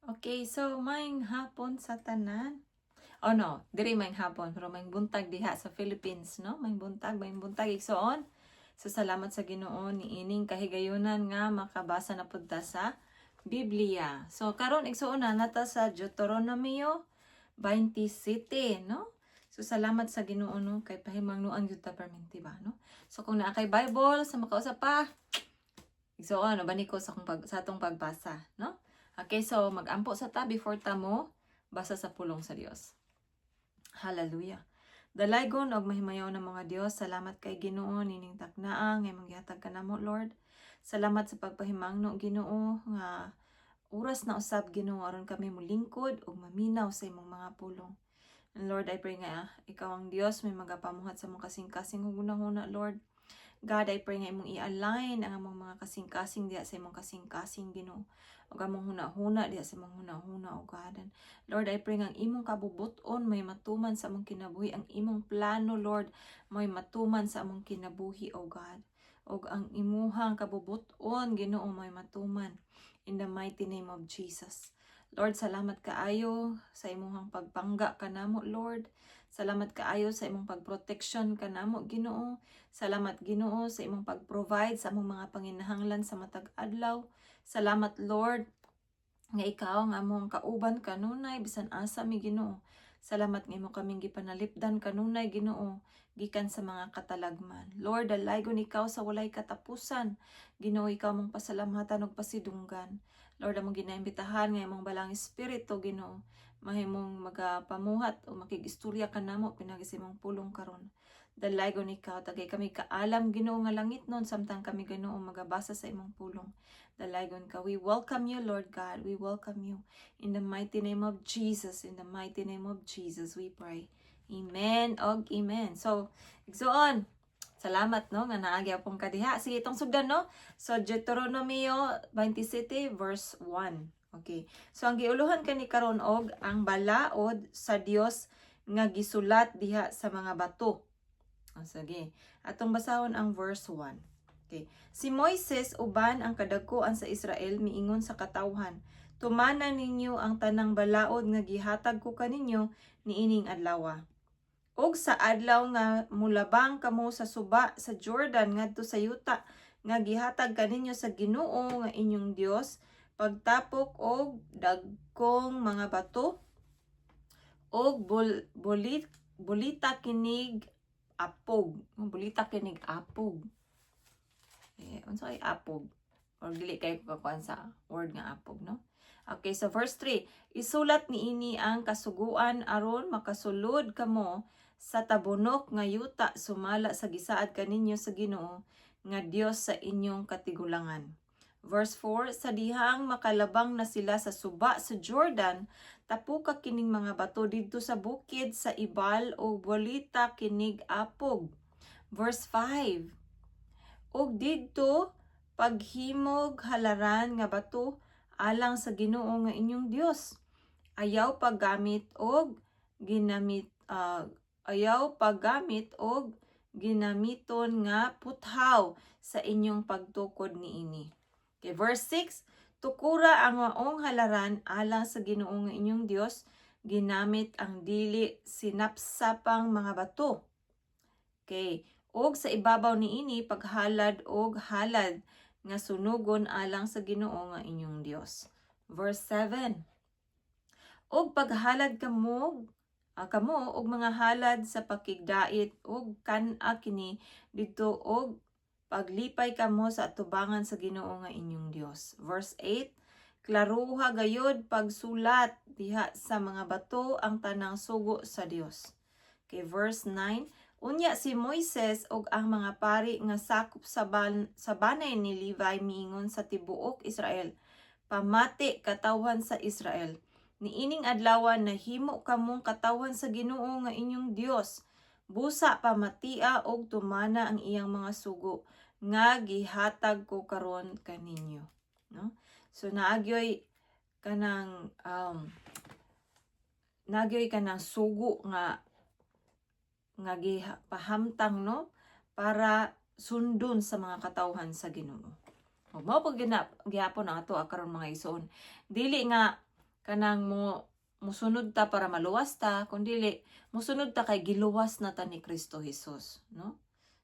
Okay, so maayong hapon sa tanan. Oh no, diri maayong hapon pero maayong buntag diha sa Philippines, no? Maayong buntag igsoon. So salamat sa Ginoo ni ining kahigayunan nga makabasa na pud ta sa Biblia. So karon igsoon na nata sa Deuteronomio 27, no? So salamat sa Ginoo no kay pahimangnuan gyud ta perminti ba, no? So kung naa kay Bible sa makausap pa, igsoon no bani ko sa sa atong pagbasa, no? Okay, so mag-ampo sa ta before ta mo basa sa pulong sa Dios. Hallelujah. Dalaygon og mahimayaw na mga Dios, salamat kay Ginoo nining taknaa nga manggihatag kanamo Lord. Salamat sa pagpahimangno Ginoo nga oras na usab Ginoo aron kami molingkod ug maminaw sa imong mga pulong. And Lord, I pray nga ikaw ang Dios may magapamuhat sa mong kasing-kasing ug hunahuna Lord. God, I pray nga imong i-align ang among mga kasing-kasing diha sa imong kasing-kasing Ginoo. Ug among hunahuna diha sa imong hunahuna o God. And Lord, I pray nga ang imong kabubuton may matuman sa among kinabuhi. Ang imong plano, Lord, may matuman sa among kinabuhi, O God. Ug ang imuhang kabubuton, Ginoo, may matuman. In the mighty name of Jesus. Lord, salamat kaayo sa imuhang pagpangga kanamo, Lord. Salamat kaayo sa imong pagprotection kanamo, Ginoo. Salamat Ginoo sa imong pag-provide sa among mga panginahanglan sa matag adlaw. Salamat Lord nga ikaw nga among kauban kanunay bisan asa mi Ginoo. Salamat nga imo kaming gipanalipdan kanunay Ginoo gikan sa mga katalagman. Lord, dalaygon ikaw sa walay katapusan. Ginoo, ikaw mong pasalamatan ug pasidunggan. Lord, among ginaimbitahan nga imong balang espiritu Ginoo mahimong magapamuhat o makigistorya kanamo pinagi sa imong pulong karon. Dalaygon ikaw tagay kami kaalam Ginoo nga langit nun samtang kami Ginoo magabasa sa imong pulong. Dalaygon ka. We welcome you, Lord God. We welcome you. In the mighty name of Jesus, in the mighty name of Jesus, we pray. Amen og amen. So, igsoon. Salamat no nga naagi akong kadiha. Sige itong sugdan no. So Deuteronomio 27 verse 1. Okay. So ang giuluhan kani karon og ang balaod sa Dios nga gisulat diha sa mga bato. Sige. Atong basahon ang verse 1. Okay. Si Moises uban ang kadagkuan sa Israel miingon sa katawhan, tumanan ninyo ang tanang balaod nga gihatag ko kaninyo niining adlaw. Og sa adlaw nga mulabang kamo sa suba sa Jordan ngadto sa yuta nga gihatag kaninyo sa Ginoo nga inyong Dios, pagtapok og dagkong mga bato og bulita kinig apog. Bulita kinig apog. Unsa kay apog? Or dili kay kakuan sa word nga apog, no? Okay, so verse 3. Isulat niini ang kasuguan aron makasulod kamo sa tabunok nga yuta sumala sa gisaad kaninyo sa Ginoo nga Dios sa inyong katigulangan. Verse 4, sa dihang makalabang na sila sa suba sa Jordan, tapuka kining mga bato didto sa bukid sa ibal o bolita kinig apog. Verse 5, og didto paghimog halaran nga bato alang sa Ginoo nga inyong Dios. Ayaw paggamit og ginamiton nga puthaw sa inyong pagtukod niini. Okay, verse 6, tukura ang maong halaran alang sa Ginoo nga inyong Dios, ginamit ang dili sinapsapang mga bato. Okay, og sa ibabaw niini paghalad og halad nga sunugon alang sa Ginoo nga inyong Dios. Verse 7, og paghalad kamo og mga halad sa pakigdait og kan-a kini didto og paglipay kamo sa atubangan sa Ginoo nga inyong Dios. Verse 8, klaruha gayod pagsulat diha sa mga bato ang tanang sugo sa Dios. Okay, verse 9, unya si Moises og ang mga pari nga sakop sa banay ni Levi miingon sa tibuok Israel, pamati katawhan sa Israel. Niining adlaw nahimo kamong katawhan sa Ginoo nga inyong Dios. Busa pamatia og tumana ang iyang mga sugo nga gihatag ko karon kaninyo, no? So naagyoy kanang sugo nga gipahamtang, no, para sundon sa mga katawhan sa Ginoo. Mao pag gihapon ang ato karon mga igsoon. Dili nga kanang musunod ta para maluwas ta, kundi musunod ta kay giluwas na ta ni Kristo Jesus, no?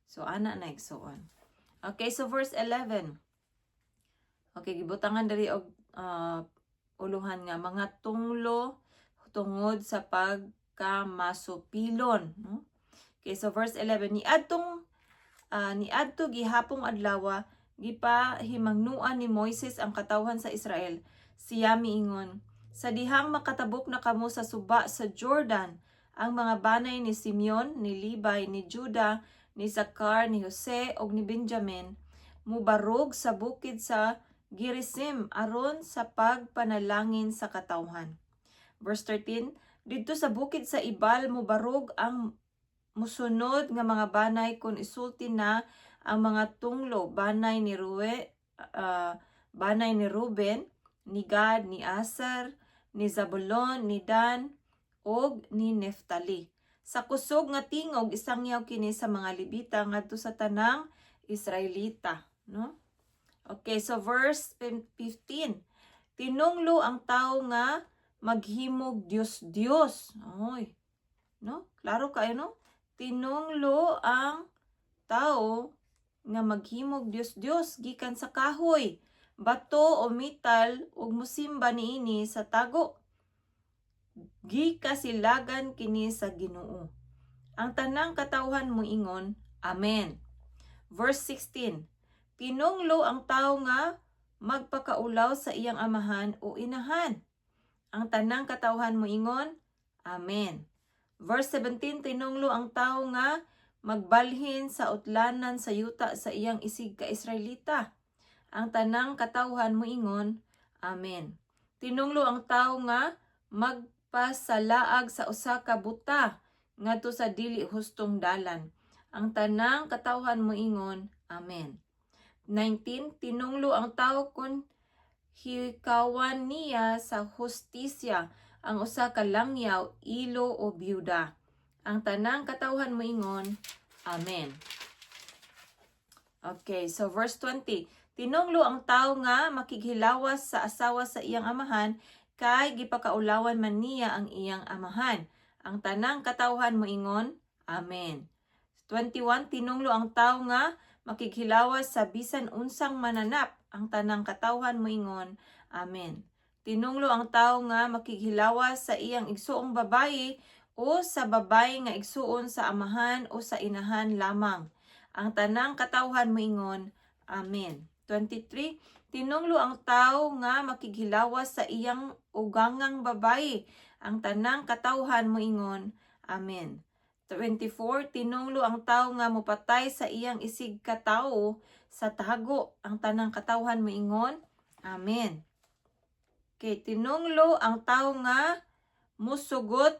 So ana na igsuon. Okay, so verse 11. Okay, gibutangan diri og uluhan nga mga tunglo tungod sa pagkamasupilon, no? Okay, so verse 11, niadto gihapong adlaw gipahimangnuan ni Moises ang katawhan sa Israel. Siya miingon, sa dihang makatabok na kamo sa suba sa Jordan, ang mga banay ni Simeon, ni Levi, ni Juda, ni Zakar, ni Jose ug ni Benjamin mubarog sa bukid sa Gerizim aron sa pagpanalangin sa katawhan. Verse 13, didto sa bukid sa Ibal mubarog ang musunod nga mga banay kung isulti na ang mga tunglo banay ni Ruben, ni Gad, ni Aser, ni Zabulon, ni Dan og ni Neftali. Sa kusog nga tingog isangyaw kini sa mga Libita ngadto sa tanang Israelita, no? Okay, so verse 15. Tinunglo ang tao nga maghimog Dios. Oy. No? Klaro kayo, no? Tinunglo ang tao nga maghimog Dios gikan sa kahoy, bato o metal ug musimba niini sa tago. Gikasilagan kini sa Ginoo. Ang tanang katawhan moingon, Amen. Verse 16. Tinunglo ang tao nga magpakaulaw sa iyang amahan o inahan. Ang tanang katawhan moingon, Amen. Verse 17, tinunglo ang tao nga magbalhin sa utlanan sa yuta sa iyang isig ka Israelita. Ang tanang katawhan moingon, Amen. Tinunglo ang tao nga magpasalaag sa usa ka buta ngadto sa dili hustong dalan. Ang tanang katawhan moingon, Amen. 19, tinunglo ang tao kun hikawan niya sa hustisya ang usa ka langyaw, ilo o byuda. Ang tanang katawhan moingon, Amen. Okay, so verse 20. Tinunglo ang tao nga makighilawas sa asawa sa iyang amahan, kay gipakaulawan man niya ang iyang amahan. Ang tanang katawhan moingon, Amen. 21. Tinunglo ang tao nga makighilawas sa bisan unsang mananap. Ang tanang katawhan moingon, Amen. Tinunglo ang tao nga makighilawas sa iyang igsuong babayi o sa babayi nga igsuon sa amahan o sa inahan lamang. Ang tanang katawhan moingon, Amen. 23. Tinunglo ang tao nga makighilawas sa iyang ugangang babayi. Ang tanang katawhan moingon, Amen. 24. Tinunglo ang tao nga mopatay sa iyang isig ka tawo sa tago. Ang tanang katawhan moingon, Amen. Okay, tinunglo ang tao nga musugot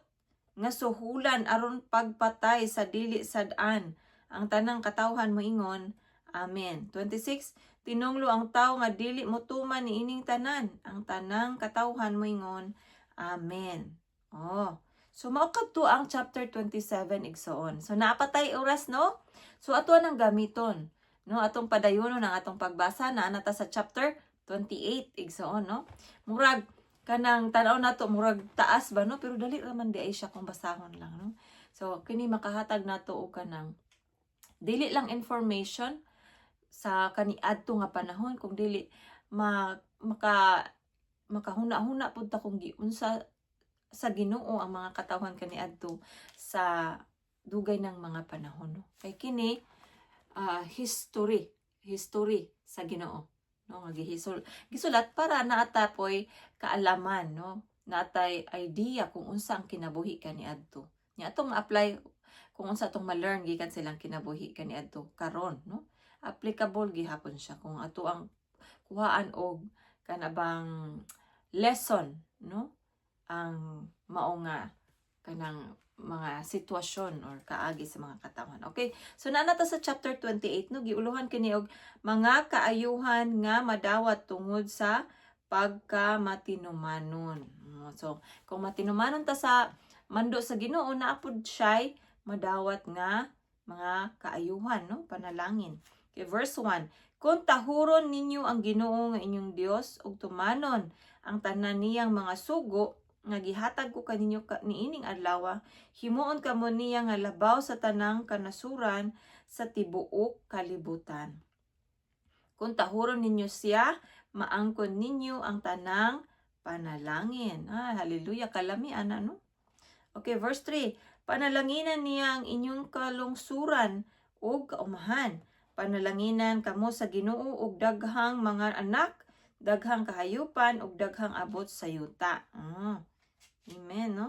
nga suhulan aron pagpatay sa dili sad-an. Ang tanang katawhan moingon, Amen. 26. Tinunglo ang tao nga dili motuman niining tanan. Ang tanang katawhan moingon, Amen. Oh. So mao kadto ang chapter 27 igsoon. So naapatay oras, no? So ato nang gamiton, no? Atong padayonon ang atong pagbasa na nata sa chapter 28 igsoon, no? Murag kanang tanaw nato murag taas ba, no? Pero dali raman di ay siya kung basahon lang, no? So kini makahatag nato og kanang dili lang information sa kaniadto nga panahon, kung dili makahuna-huna pud ta kung giunsa sa Ginoo ang mga katawhan kaniadto sa dugay ng mga panahon, no? Kay kini history sa Ginoo, no? Nga gisulat para naatapoy kaalaman, no? Natay idea kung unsa ang kinabuhi kaniadto. Nya atong apply kung unsa atong ma-learn gikan silang kinabuhi kaniadto karon, no? Applicable gihapon siya kung ato ang kuhaan og kanabang lesson, no? Ang mao nga kanang mga sitwasyon or kaagi sa mga katawhan. Okay, so nato sa chapter 28, no? Giuluhan kini og mga kaayuhan nga madawat tungod sa pagkamatinumanon. So kung matinumanon ta sa mando sa Ginoo, naapod siya'y madawat nga mga kaayuhan, no? Panalangin. Okay, verse 1. Kung tahuron ninyo ang Ginoo nga inyong Dios ug tumanon ang tanan niyang mga sugo nga gihatag ko kaninyo niining adlaw, himuon kamo niya nga labaw sa tanang kanasuran sa tibuok kalibutan. Kung tahuron ninyo siya, maangkon ninyo ang tanang panalangin. Hallelujah, kalami ana no. Okay, verse 3. Panalanginan niya ang inyong kalungsuran ug kaumahan. Panalanginan kamo sa Ginoo og daghang mga anak, daghang kahayupan ug daghang abot sa yuta. Amen, no?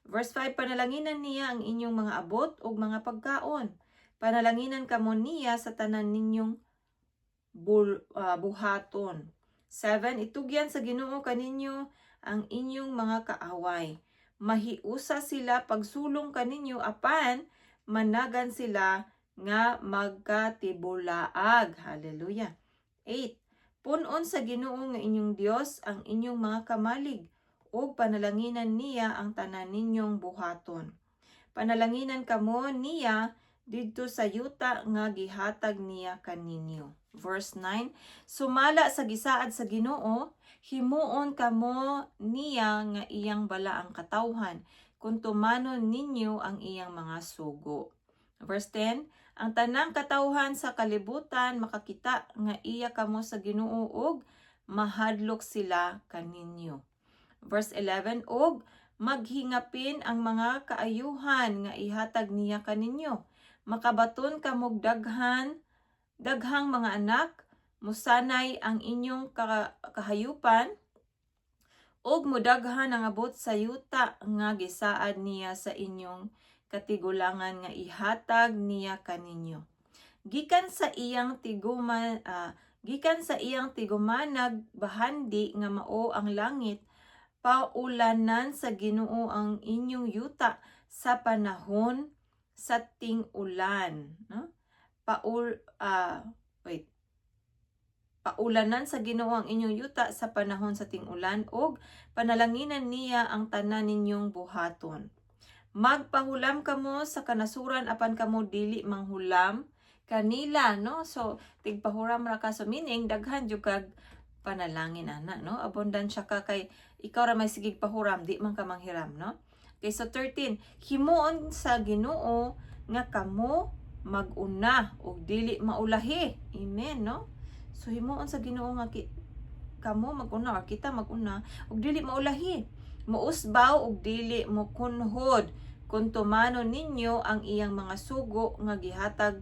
Verse 5, panalanginan niya ang inyong mga abot ug mga pagkaon. Panalanginan kamo niya sa tanan ninyong buhaton. 7, itugyan sa Ginoo kaninyo ang inyong mga kaaway. Mahiusa sila pagsulong kaninyo apan managan sila nga magkatibulaag. Hallelujah. 8. Punon sa Ginoo nga inyong Dios ang inyong mga kamalig ug panalanginan niya ang tanan ninyong buhaton. Panalanginan kamo niya didto sa yuta nga gihatag niya kaninyo. Verse 9, sumala sa gisaad sa Ginoo, himuon kamo niya nga iyang bala ang katawhan, kung tumanon ninyo ang iyang mga sugo. Verse 10, ang tanang katawhan sa kalibutan makakita nga iya kamo sa Ginoo ug mahadlok sila kaninyo. Verse 11, og maghingapin ang mga kaayuhan nga ihatag niya kaninyo. Makabaton kamog daghang mga anak, musanay ang inyong kahayupan, ug mudaghan ang abot sa yuta nga gisaad niya sa inyong katigulangan nga ihatag niya kaninyo. Gikan sa iyang tigumanag bahandi nga mao ang langit, paulanan sa Ginoo ang inyong yuta sa panahon sa ting-ulan, no? Paulanan sa Ginoo ang inyong yuta sa panahon sa ting-ulan ug panalanginan niya ang tanan ninyong buhaton. Magpahulam kamo sa kanasuran apan kamo dili manghulam kanila, no? So tigpahuram ra ka, so meaning daghan jud kag panalangin ana, no? Abundant siya ka kay ikaw ra may sigig pahuram, di man ka manghiram, no? Okay, so 13, himuon sa Ginoo nga kamo mag-una ug dili maulahi. Amen, no? So himuon sa Ginoo nga kamo mag-una or kita mag-una ug dili maulahi. Muusbaw ug dili mo kunhod kung tumanon ninyo ang iyang mga sugo nga gihatag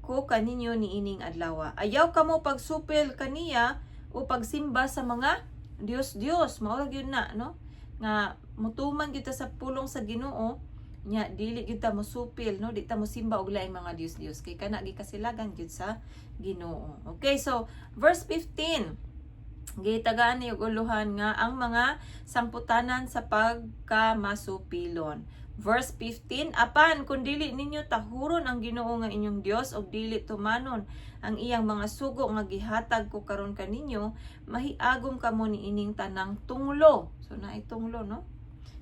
ko kaninyo niining adlaw. Ayaw kamo pagsupil kaniya o pagsimba sa mga Dios. Mao gyud na, no? Nga mutuman kita sa pulong sa Ginoo nya dili gyud ta mosupil, no? Di ta mosimba og laing mga Dios kay kana gikasilagan gyud sa Ginoo. Okay, so verse 15. Gitagaan ni og uluhan nga ang mga samputanan sa pagkamasupilon. Verse 15, apan kung dili ninyo tahuron ang Ginoo nga inyong Dios og dili tumanon ang iyang mga sugo nga gihatag ko karon kaninyo, mahiagom kamo niining tanang tunglo. So naay tunglo, no?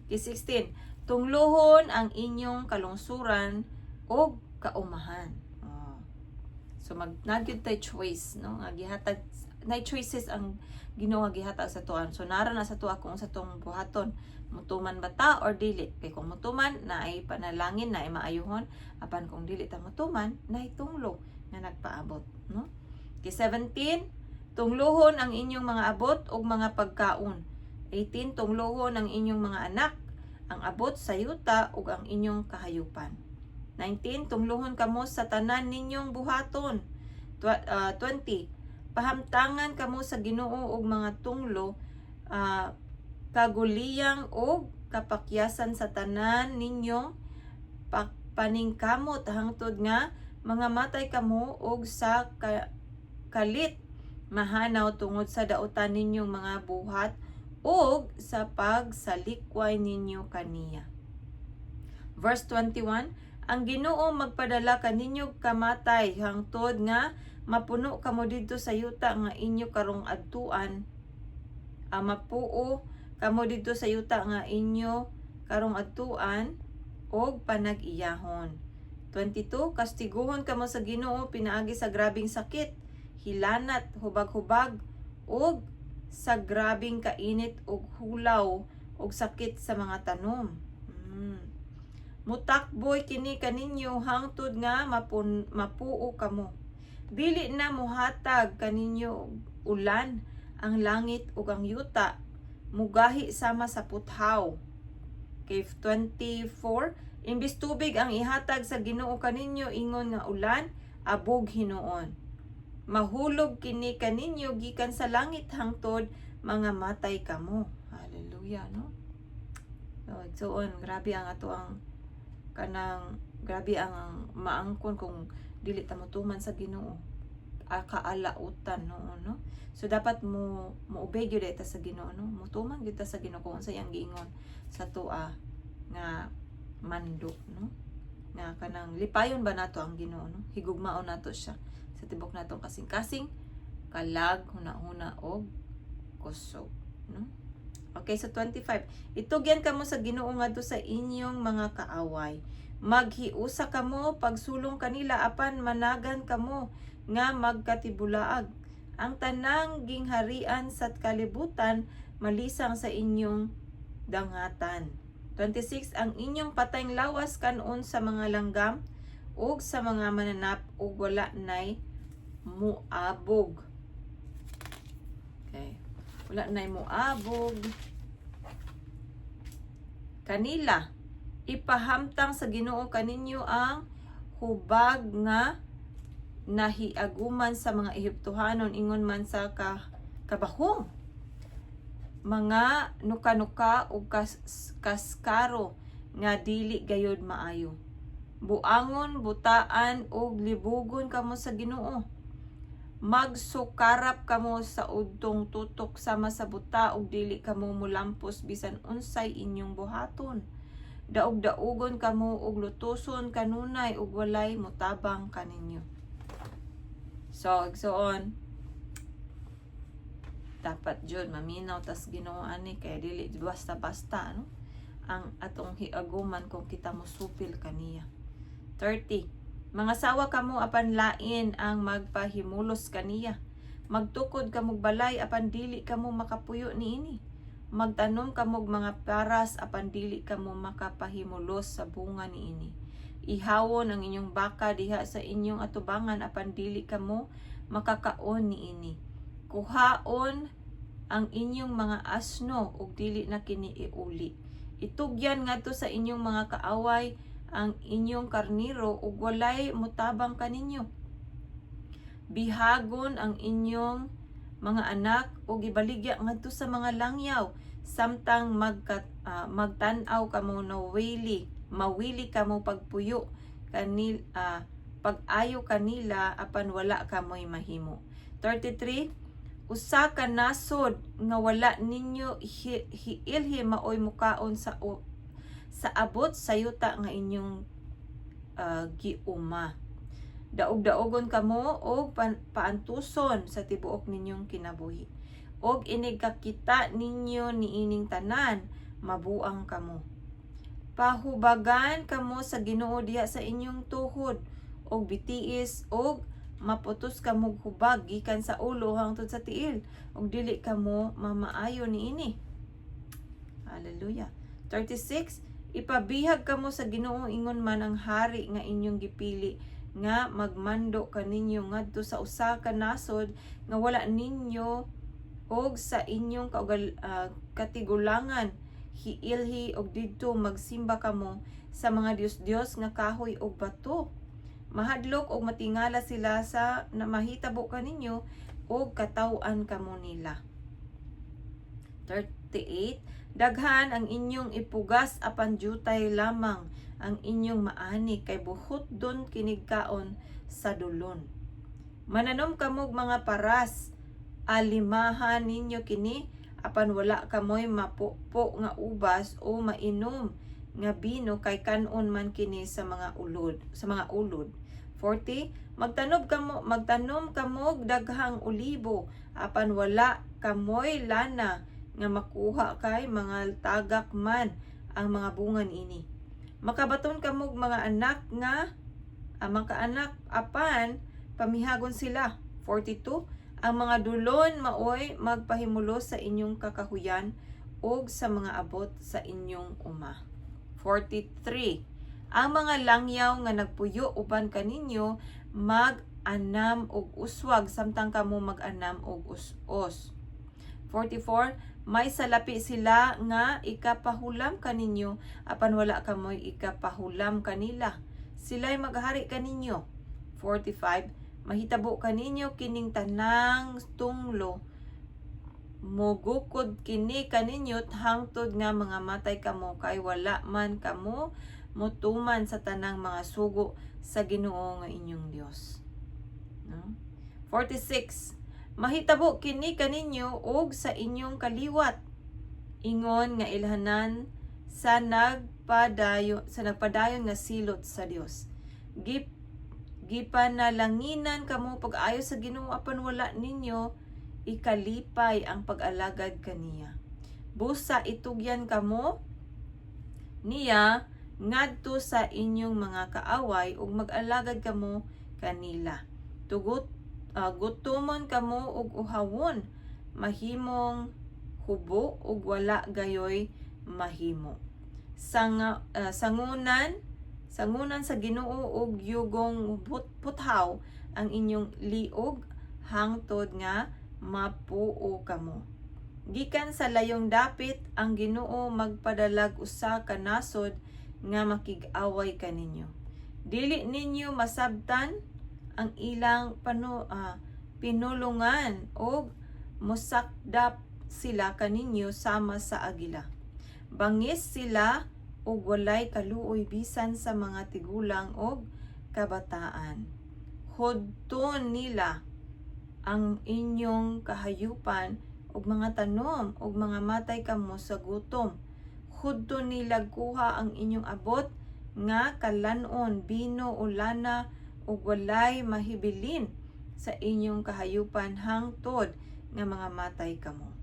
Okay, 16, tunglohon ang inyong kalungsuran og kaumahan. So nagyud tay choice, no? Nga gihatag na choices ang Ginoo nga gihatag sa tuan. So nara na sa tuwa kung sa tong buhaton mutuman ba ta or dili. Kay kung mutuman na ay panalangin, na ay maayuhon, apan kung dili ta mutuman na ay tunglo nga nagpaabot, no? Kay 17, tunglohon ang inyong mga abot ug mga pagkaon. 18, tunglohon ang inyong mga anak, ang abot sa yuta ug ang inyong kahayupan. 19, tunglohon kamo sa tanan ninyong buhaton. 20, pahamtangan kamo sa Ginoo og mga tunglo, kaguliyang og kapakyasan sa tanan ninyong paningkamot hangtod nga mga matay kamo og sa kalit mahanaw tungod sa dautan ninyong mga buhat og sa pagsalikway ninyo kaniya. Verse 21, ang Ginoo magpadala kaninyo kamatay hangtod nga mapuno kamo didto sa yuta nga inyo karong adtuan. Mapuo kamo didto sa yuta nga inyo karong adtuan og panag-iyahon. 22, kastiguhon kamo sa Ginoo pinaagi sa grabing sakit. hilanat, hubag-hubag, ug sa grabing kainit ug hulaw ug sakit sa mga tanom. Mutakboy kini kaninyo hangtod nga mapuo kamo. Dili na muhatag kaninyo ulan ang langit ug ang yuta, mugahi sama sa puthaw. Cave 24, imbis tubig ang ihatag sa Ginoo kaninyo, ingon nga ulan, abog hinuon. Mahulog kini kaninyo gikan sa langit hangtod mga matay kamo. Hallelujah, no? So, grabe ang ato ang grabe ang maangkon kung dili ta motuman sa Ginoo. Kaalautan, no? So dapat mo obey gyud ta sa Ginoo, no? Motuman gyud ta sa Ginoo kung sa iyang giingon sa tua nga mando, no? Nga kanang lipayon ba nato ang Ginoo, no? Higugmaon nato siya sa tibok natong kasing-kasing, kalag, huna-huna og kusog, no? Okay, so 25. Itugyan kamo sa Ginoo ngadto sa inyong mga kaaway. Maghiusa kamo pagsulong kanila apan managan kamo nga magkatibulaag. Ang tanang gingharian sa kalibutan malisang sa inyong dangatan. 26. Ang inyong patayng lawas kanon sa mga langgam ug sa mga mananap ug wala nay muabog. Okay. Wala nay muabog. Kanila ipahamtang sa Ginoo kaninyo ang hubag nga nahiaguman sa mga Ehiptohanon ingon man sa kabahong. Mga nuka-nuka ug kaskaro nga dili gayud maayo. Buangon, butaan ug libugon kamo sa Ginoo. Magsukarap kamo sa udtong tutok sama sa buta ug dili kamo mulampos bisan unsay inyong buhaton. Daog-daogon kamo ug lutuson kanunay ug walay mutabang kaninyo. So, igsoon, dapat jud maminaw tas Ginoo ani kay dili basta-basta, no? Ang atong hiaguman kung kita mosupil kaniya. 30. Mga sawa kamo apan lain ang magpahimulos kaniya. Magtukod kamog balay apan dili kamo makapuyo niini. Magtanom kamog mga paras apan dili kamo makapahimulos sa bunga niini. Ihawon ang inyong baka diha sa inyong atubangan apan dili kamo makakaon niini. Kuhaon ang inyong mga asno ug dili na kini iuli. Itugyan ngadto sa inyong mga kaaway ang inyong karniro ug walay mutabang kaninyo. Bihagon ang inyong mga anak ug ibaligya ngadto sa mga langyaw samtang magtan-aw kamo mawili kamo pagpuyo pag-ayo kanila apan wala kamoy mahimo. 33. Usa ka nasod nga wala ninyo hiilhi maoy mukaon sa abot sa yuta nga inyong giuma. Daog-daogon kamo og paantuson sa tibuok ninyong kinabuhi. Og inigkakita ninyo niining tanan, mabuang kamo. Pahubagan kamo sa Ginoo diha sa inyong tuhod og bitiis og maputos kamog hubag gikan sa ulo hangtod sa tiil og dili kamo mamaayo niini. Hallelujah. 36. Ipabihag kamo sa Ginoo ingon man ang hari nga inyong gipili nga magmando kaninyo ngadto sa usa ka nasod nga wala ninyo og sa inyong katigulangan hiilhi og didto magsimba kamo sa mga dios-dios nga kahoy og bato. Mahadlok og matingala sila sa namahitabo kaninyo og kataw-an kamo nila. 38. Daghan ang inyong ipugas apan jutay lamang ang inyong maani kay buhot don kinigkaon sa dulon. Mananom kamog mga paras, alimahan ninyo kini apan wala kamoy mapupo nga ubas o mainom nga bino kay kanon man kini sa mga ulod. 40. Magtanom kamog daghang olibo apan wala kamoy lana nga makuha kay mga tagak man ang mga bungan ini. Makabaton kamog mga anak nga makaanak apan pamihagon sila. 42. Ang mga dulon maoy magpahimulo sa inyong kakahuyan ug sa mga abot sa inyong uma. 43. Ang mga langyaw nga nagpuyo uban kaninyo mag-anam og uswag samtang kamo mag-anam og us-os. 44. May salapi sila nga ikapahulam kaninyo apan wala kamoy ikapahulam kanila. Sila'y maghari kaninyo. 45. Mahitabo kaninyo kining tanang tunglo. Mugukod kini kaninyo hangtod nga mga matay kamo kay wala man kamo mutuman sa tanang mga sugo sa Ginoo nga inyong Dios. No? 46. Mahitabo kini kaninyo og sa inyong kaliwat. Ingon nga ilhanan sa nagpadayon nga silot sa Dios. Gipanalanginan kamo pag-ayo sa Ginoo apan wala ninyo ikalipay ang pag-alagad kaniya. Busa itugyan kamo niya ngadto sa inyong mga kaaway ug mag-alagad kamo kanila. Gutomon kamo ug uhawon, mahimong hubo ug wala gayoy mahimo. Sangunan sa Ginoo ug yugong puthaw ang inyong liog hangtod nga mapuo kamo. Gikan sa layong dapit ang Ginoo magpadalag usa ka nasod nga makig-away kaninyo. Dili ninyo masabtan ang ilang pinulungan o musakdap sila kaninyo sama sa agila. Bangis sila og walay kaluoy bisan sa mga tigulang og kabataan. Hodton nila ang inyong kahayupan og mga tanom og mga matay kamo sa gutom. Hodton nila kuha ang inyong abot nga kalanon, bino o lana ug walay mahibilin sa inyong kahayupan hangtod nga mga matay kamo.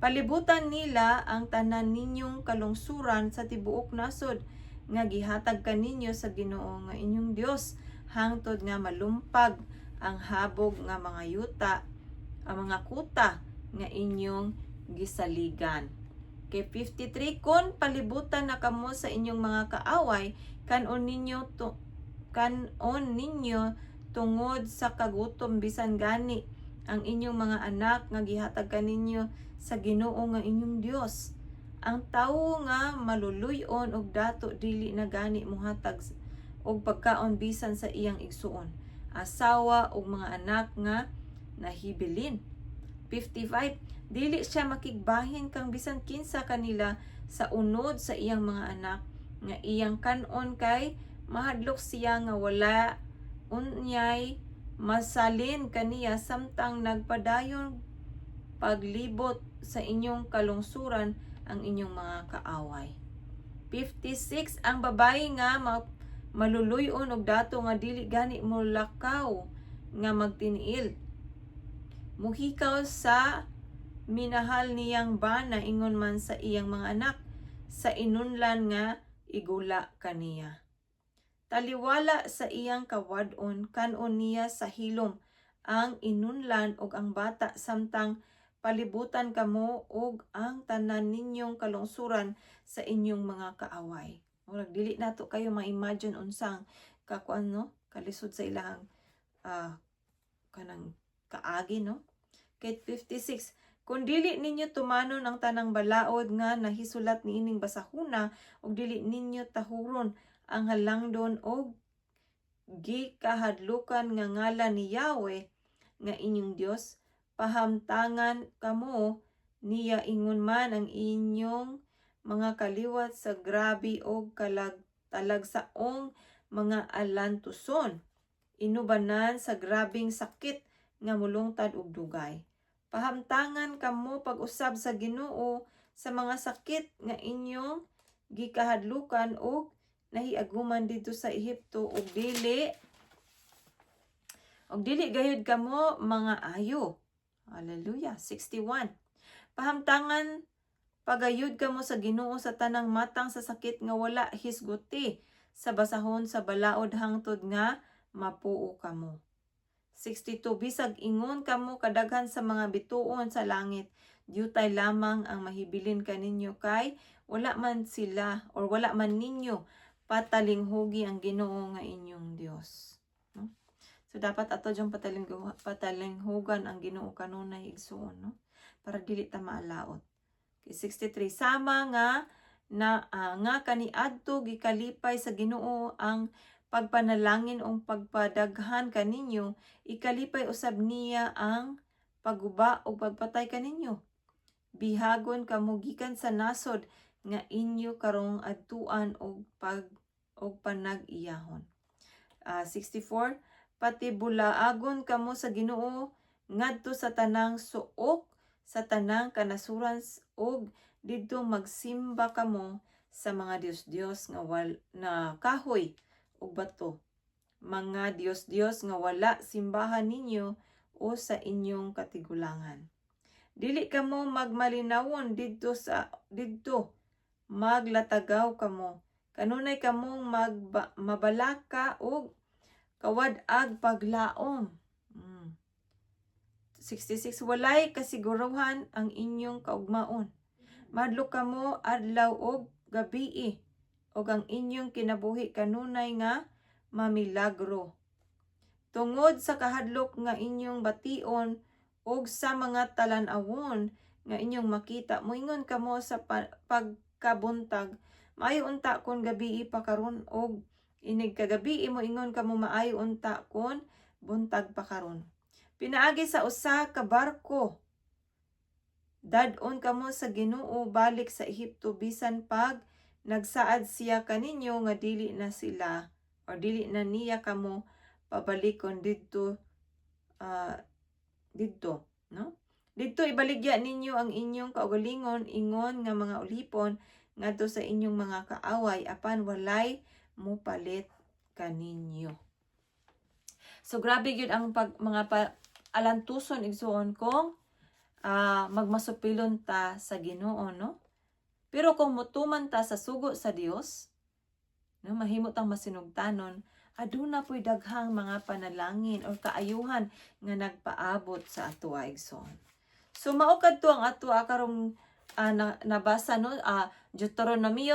Palibutan nila ang tanan ninyong kalungsuran sa tibuok nasod nga gihatag kaninyo sa Ginoo nga inyong Dios hangtod nga malumpag ang habog nga mga yuta, ang mga kuta nga inyong gisaligan. Kay 53, kun palibutan na kamo sa inyong mga kaaway, kanon ninyo tungod sa kagutom bisan gani ang inyong mga anak nga gihatag kaninyo sa Ginoo nga inyong Dios. Ang tawo nga maluluyon og dato dili na gani mohatag og pagkaon bisan sa iyang igsuon, asawa ug mga anak nga nahibilin. 55. Dili siya makigbahin kang bisan kinsa kanila sa unod sa iyang mga anak nga iyang kanon kay mahadlok siya nga wala unyay masalin kaniya samtang nagpadayon paglibot sa inyong kalungsuran ang inyong mga kaaway. 56. Ang babae nga maluluyon og dato nga dili gani mo lakaw nga magtiniil. Muhikaw sa minahal niyang bana ingon man sa iyang mga anak sa inunlan nga igula kaniya. Taliwala sa iyang kawadon kanon niya sa hilom ang inunlan og ang bata samtang palibutan kamo og ang tanan ninyong kalungsuran sa inyong mga kaaway. Murag dili nato kayo ma-imagine unsang kalisod sa ilang kanang kaagi, no? Kay 56, kung dili ninyo tumanon ang tanang balaod nga nahisulat niining basahuna ug dili ninyo tahuron ang halangdon og gikahadlukan nga ngalan ni Yahweh nga inyong Dios, pahamtangan kamo niya ingon man ang inyong mga kaliwat sa grabe og talagsaong mga alantuson, inubanan sa grabing sakit nga mulungtad og dugay. Pahamtangan kamo pag-usab sa Ginoo sa mga sakit nga inyong gikahadlukan og nahiaguman dito sa Ehipto og dili gayud kamo mga ayo. Hallelujah. 61. Pahamtangan pagayud kamo sa Ginoo sa tanang matang sa sakit nga wala hisguti sa basahon sa balaod hangtod nga mapuo kamo. 62, bisag ingon kamo kadaghan sa mga bituon sa langit, diyutay lamang ang mahibilin kaninyo kay wala man sila or wala man ninyo patalinghugi ang Ginoo nga inyong Dios. No? So dapat ato jung patalinghugan ang Ginoo kanunay igsuon, no? Para dili ta maalaot. Okay, 63, sama nga nga kaniadto gikalipay sa Ginoo ang pagpanalangin o pagpadaghan kaninyo, ikalipay usab niya ang pagguba o pagpatay kaninyo. Bihagon kamo gikan sa nasod nga inyo karong adtuan og panag-iyahon. 64, pati bulaagon kamo sa Ginoo ngadto sa tanang suok sa tanang kanasuran og didto magsimba kamo sa mga Dios nga na kahoy ug bato, mga Dios nga wala simbahan ninyo o sa inyong katigulangan. Dili kamo magmalinawon didto maglatagaw kamo, kanunay kamong mabalaka og kawad-ag paglaom. 66, walay kasiguruhan ang inyong kaugmaon. Madlo kamo adlaw og gabii, og ang inyong kinabuhi kanunay nga mamilagro. Tungod sa kahadlok nga inyong bation og sa mga talan-awon nga inyong makita, moingon kamo sa pagkabuntag, maayo unta kon gabii pa karon, og inig kagabii moingon kamo maayo unta kon buntag pa karon. Pinaagi sa usa ka barko, dadon kamo sa Ginoo balik sa Ehipto bisan pag nagsaad siya kaninyo nga dili na sila or dili na niya kamo pabalikon didto, no? Didto ibaligya ninyo ang inyong kaugalingon ingon nga mga ulipon ngadto sa inyong mga kaaway apan walay mopalit kaninyo. So grabe gyud ang mga alantuson igsuon kung magmasupilon ta sa Ginoo, no? Pero kung mutuman ta sa sugo sa Dios, no, mahimo tang masinugtanon, aduna po'y daghang mga panalangin o kaayuhan nga nagpaabot sa atoa igsoon. So maukad to ang atoa karong nabasa, no, Deuteronomy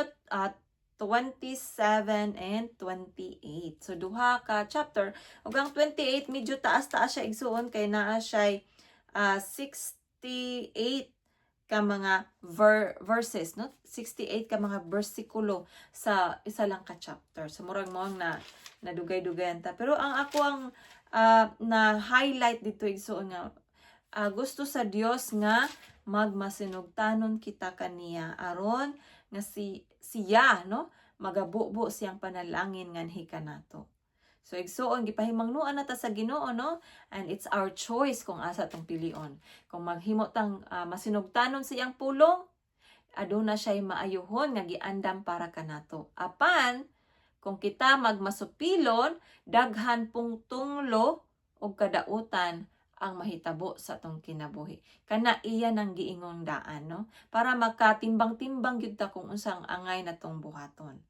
27 and 28. So duha ka chapter, ug ang 28 medyo taas-taas siya igsuon kay naa siya 68 ka mga verses, no? 68 ka mga bersikulo sa isa lang ka chapter. So murag mo ang nadugay-dugayan ta. Pero ang ako ang na-highlight dito igsuon nga gusto sa Dios nga magmasinugtanon kita kaniya aron nga siya, no, magabubo siyang panalangin nganhi kanato. So igsuon gipahimangnuan nata sa Ginoo, no, and it's our choice kung asa tong pilion. Kung maghimo tang masinugtanon siyang pulong, aduna siya maayuhon nga giandam para kanato. Apan kung kita magmasupilon, daghan pong tunglo o kadautan ang mahitabo sa tong kinabuhi. Kana iya nang giingong daan, no? Para makatimbang-timbang gyud ta kung unsang angay na tong buhaton.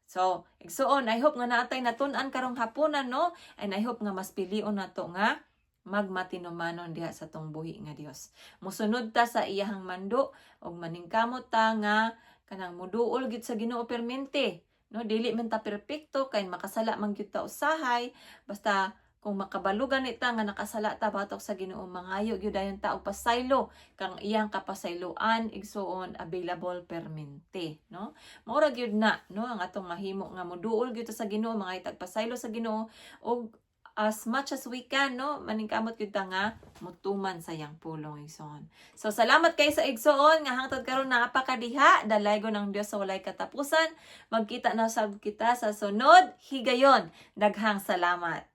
So, igsuon, I hope nga naatay natun-an karong hapunan, no? And I hope nga mas pilion nato nga magmatinumanon diha sa tong buhi nga Dios. Musunod ta sa iyahang mando ug maningkamot ta nga kanang muduol gyud sa Ginoo permente, no? Dili man ta perpekto kay makasala man gyud ta usahay, basta kung makabalugan ita nga nakasala ta batok sa Ginoo, mangayo gyud dayon ta og pasaylo kang iyang kapasayloan igsuon available permente, no? Maura gyud na, no, ang atong mahimo nga moduol gyud sa Ginoo, mga itagpasaylo sa Ginoo og as much as we can, no, maningkamot gyud ta nga mutuman sa iyang pulong igsoon. So salamat kay sa igsoon nga hangtod karon napakadiha, dalaygon ang Dios sa walay katapusan. Magkita na sab kita sa sunod higayon. Daghang salamat.